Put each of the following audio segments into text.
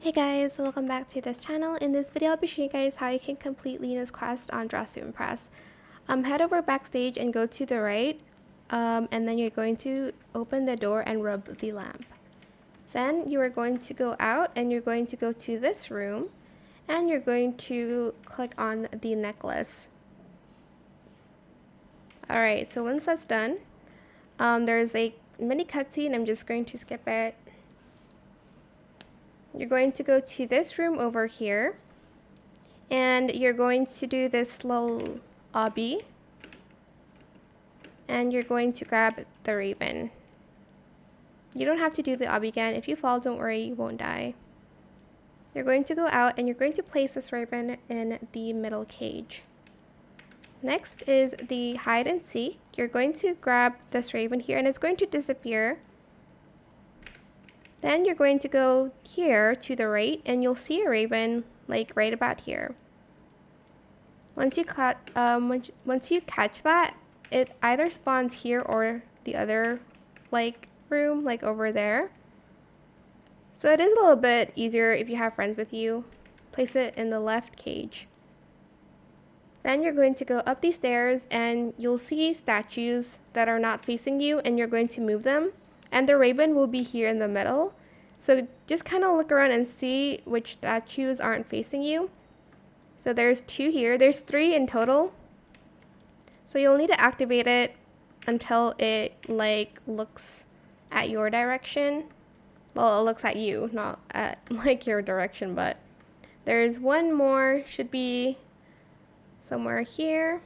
Hey guys, welcome back to this channel. In this video, I'll be showing you guys how you can complete Lina's quest on Dress to Impress. Head over backstage and go to the right, and then you're going to open the door and rub the lamp. Then you are going to go out and you're going to go to this room, and you're going to click on the necklace. Alright, so once that's done, there's a mini cutscene. I'm just going to skip it. You're going to go to this room over here, and you're going to do this little obby, and you're going to grab the raven. You don't have to do the obby again. If you fall, don't worry, you won't die. You're going to go out and you're going to place this raven in the middle cage. Next is the hide and seek. You're going to grab this raven here and it's going to disappear. Then you're going to go here to the right and you'll see a raven like right about here. Once you catch that, it either spawns here or the other like room, like over there. So it is a little bit easier if you have friends with you. Place it in the left cage. Then you're going to go up these stairs and you'll see statues that are not facing you and you're going to move them. And the raven will be here in the middle. So just kind of look around and see which statues aren't facing you. So there's 2 here. There's 3 in total. So you'll need to activate it until it like looks at your direction. Well, it looks at you, not at like your direction, but there's 1 more, should be somewhere here.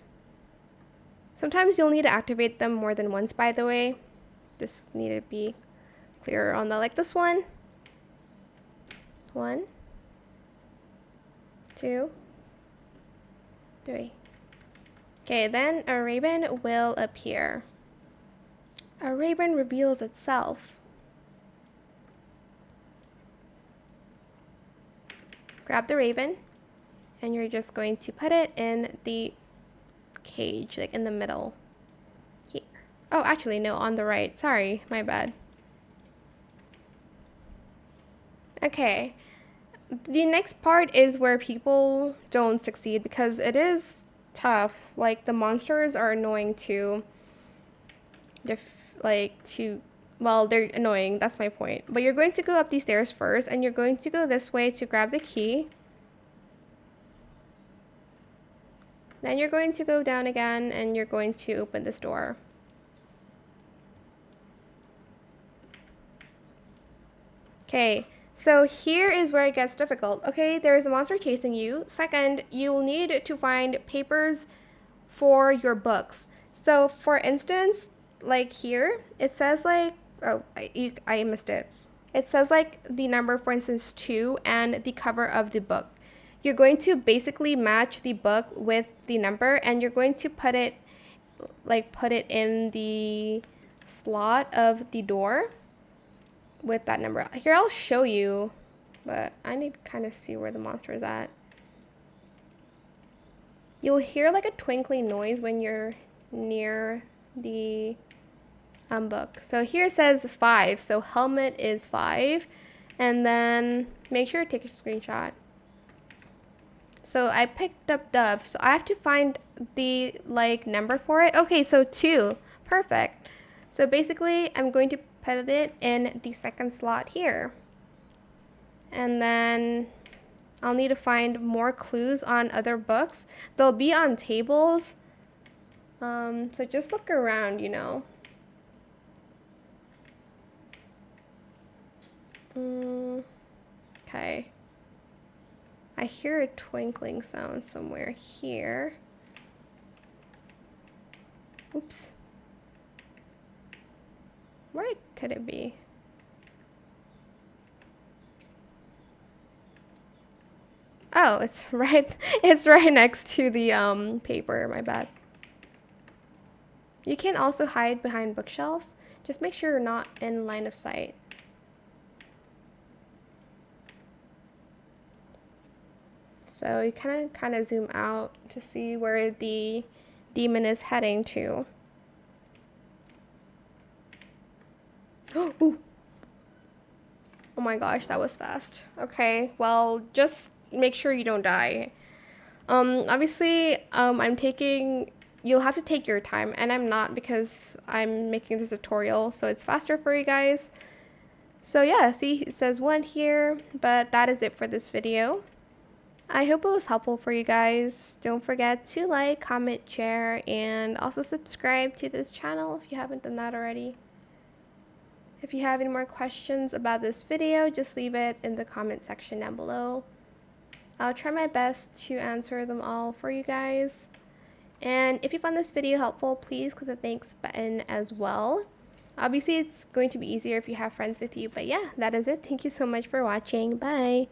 Sometimes you'll need to activate them more than once, by the way. Just need to be clearer on that. Like this one. 1, 2, 3. Okay, then a raven will appear. A raven reveals itself. Grab the raven, and you're just going to put it in the cage, like in the middle. Here. Oh, actually, no, on the right. Sorry, my bad. Okay. The next part is where people don't succeed because it is tough. Like, the monsters are annoying too. Well, they're annoying, that's my point. But you're going to go up these stairs first, and you're going to go this way to grab the key. Then you're going to go down again, and you're going to open this door. Okay, so here is where it gets difficult. Okay, there's a monster chasing you. Second, you'll need to find papers for your books. So, for instance, like here, it says like, oh, I missed it. It says like the number, for instance, 2 and the cover of the book. You're going to basically match the book with the number and you're going to put it in the slot of the door with that number. Here, I'll show you, but I need to kind of see where the monster is at. You'll hear like a twinkling noise when you're near the book. So here it says 5, so helmet is 5, and then make sure to take a screenshot. So I picked up Dove, so I have to find the like number for it. Okay, so 2, perfect. So basically I'm going to put it in the second slot here, and then I'll need to find more clues on other books. They'll be on tables. So just look around, you know. Okay. I hear a twinkling sound somewhere here. Oops. Where could it be? Oh, it's right next to the paper, my bad. You can also hide behind bookshelves. Just make sure you're not in line of sight. So you kind of zoom out to see where the demon is heading to. Oh my gosh, that was fast. Okay, well, just make sure you don't die. Obviously, you'll have to take your time, and I'm not because I'm making this tutorial, so it's faster for you guys. So yeah, see, it says 1 here, but that is it for this video. I hope it was helpful for you guys. Don't forget to like, comment, share, and also subscribe to this channel if you haven't done that already. If you have any more questions about this video, just leave it in the comment section down below. I'll try my best to answer them all for you guys. And if you found this video helpful, please click the thanks button as well. Obviously, it's going to be easier if you have friends with you, but yeah, that is it. Thank you so much for watching. Bye!